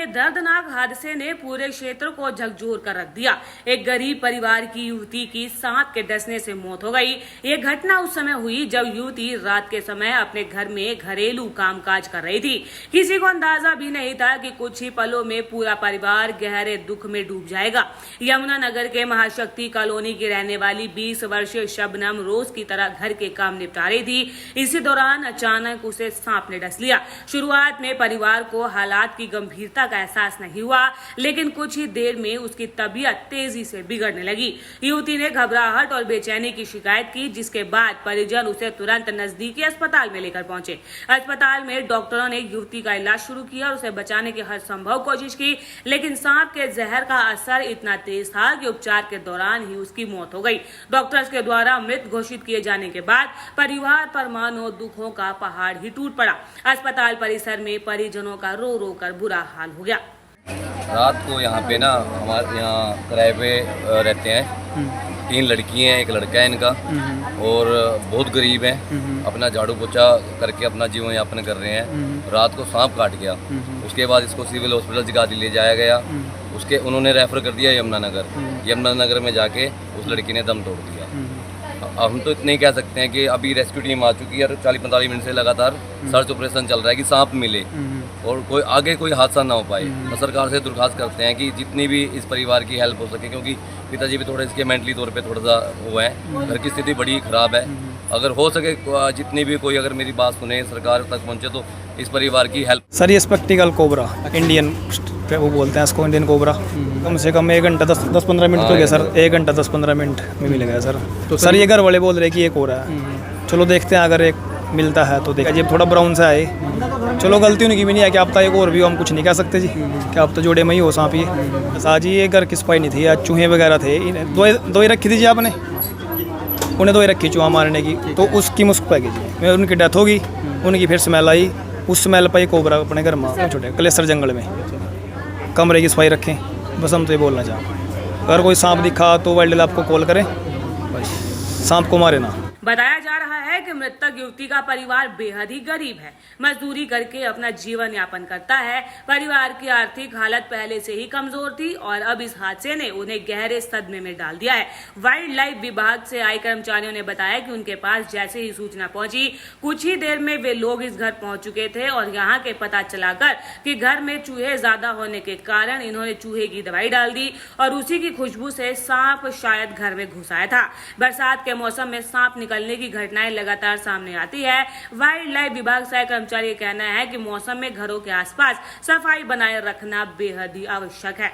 दर्दनाक हादसे ने पूरे क्षेत्र को झकझोर कर रख दिया। एक गरीब परिवार की युवती की सांप के डसने से मौत हो गई। ये घटना उस समय हुई जब युवती रात के समय अपने घर में घरेलू कामकाज कर रही थी। किसी को अंदाजा भी नहीं था कि कुछ ही पलों में पूरा परिवार गहरे दुख में डूब जाएगा। यमुनानगर के महाशक्ति कॉलोनी की रहने वाली 20 वर्षीय शबनम रोज की तरह घर के काम निपटा रही थी। इसी दौरान अचानक उसे सांप ने डस लिया। शुरुआत में परिवार को हालात की गंभीरता का एहसास नहीं हुआ, लेकिन कुछ ही देर में उसकी तबीयत तेजी से बिगड़ने लगी। युवती ने घबराहट और बेचैनी की शिकायत की, जिसके बाद परिजन उसे तुरंत नजदीकी अस्पताल में लेकर पहुंचे। अस्पताल में डॉक्टरों ने युवती का इलाज शुरू किया और उसे बचाने की हर संभव कोशिश की, लेकिन सांप के जहर का असर इतना तेज था कि उपचार के दौरान ही उसकी मौत हो गई। डॉक्टर्स के द्वारा मृत घोषित किए जाने के बाद परिवार पर मानो दुखों का पहाड़ ही टूट पड़ा। अस्पताल परिसर में परिजनों का रो रो कर बुरा हाल हो गया। रात को यहाँ पे ना हमारे यहाँ किराए पे रहते हैं। 3 लड़की हैं, 1 लड़का है इनका, और बहुत गरीब हैं। अपना झाड़ू पोछा करके अपना जीवन यापन कर रहे हैं। रात को सांप काट गया। उसके बाद इसको सिविल हॉस्पिटल जगाधरी ले जाया गया। उसके उन्होंने रेफर कर दिया यमुनानगर। यमुनानगर में जाके उस लड़की ने दम तोड़ दिया। अब हम तो इतने ही कह सकते हैं कि अभी रेस्क्यू टीम आ चुकी है और 40-45 मिनट से लगातार सर्च ऑपरेशन चल रहा है कि सांप मिले और कोई हादसा ना हो पाए। तो सरकार से दरख्वास्त करते हैं कि जितनी भी इस परिवार की हेल्प हो सके, क्योंकि पिताजी भी थोड़े इसके मेंटली तौर पे थोड़ा सा वो है, घर की स्थिति बड़ी ख़राब है। अगर हो सके जितनी भी कोई अगर मेरी बात सुने, सरकार तक पहुँचे तो इस परिवार की हेल्प। सर ये स्पेक्टिकल कोबरा इंडियन वो बोलते हैं इसको, इंडियन कोबरा। कम से कम 1 घंटा 10-15 मिनट हो गया सर। 1 घंटा 10-15 मिनट में मिल गया सर। तो सर ये घर वाले बोल रहे कि एक हो रहा है। चलो देखते हैं, अगर एक मिलता है तो देखा जी। थोड़ा ब्राउन सा है, चलो गलती उनकी भी नहीं है कि आप तो एक और भी हम कुछ नहीं कह सकते जी कि आप तो जोड़े में ही हो सांप। ये आज ये घर की सफाई नहीं थी, आज चूहे वगैरह थे। दो ही रखी थी जी आपने, उन्हें 2 ही रखी चूहा मारने की, तो उसकी मुस्क पै गई जी। उनकी डेथ होगी, उनकी फिर स्मेल आई। उस स्मेल पर कोबरा अपने घर में छोटे कलेसर जंगल में कमरे की सफाई रखें। बस हम तो ये बोलना चाहें, अगर कोई सांप दिखा तो वाइल्ड लाइफ को कॉल करें, बस सांप को मारे ना। बताया जा रहा है कि मृतक युवती का परिवार बेहद ही गरीब है। मजदूरी करके अपना जीवन यापन करता है। परिवार की आर्थिक हालत पहले से ही कमजोर थी और अब इस हादसे ने उन्हें गहरे सदमे में डाल दिया है। वाइल्ड लाइफ विभाग से आए कर्मचारियों ने बताया कि उनके पास जैसे ही सूचना पहुंची, कुछ ही देर में वे लोग इस घर पहुंच चुके थे और यहाँ के पता चलाकर कि घर में चूहे ज्यादा होने के कारण इन्होंने चूहे की दवाई डाल दी और उसी की खुशबू से सांप शायद घर में घुस आया था। बरसात के मौसम में सांप निकलने की घटनाएं लगातार सामने आती है। वाइल्ड लाइफ विभाग से कर्मचारी का कहना है कि मौसम में घरों के आसपास सफाई बनाए रखना बेहद ही आवश्यक है।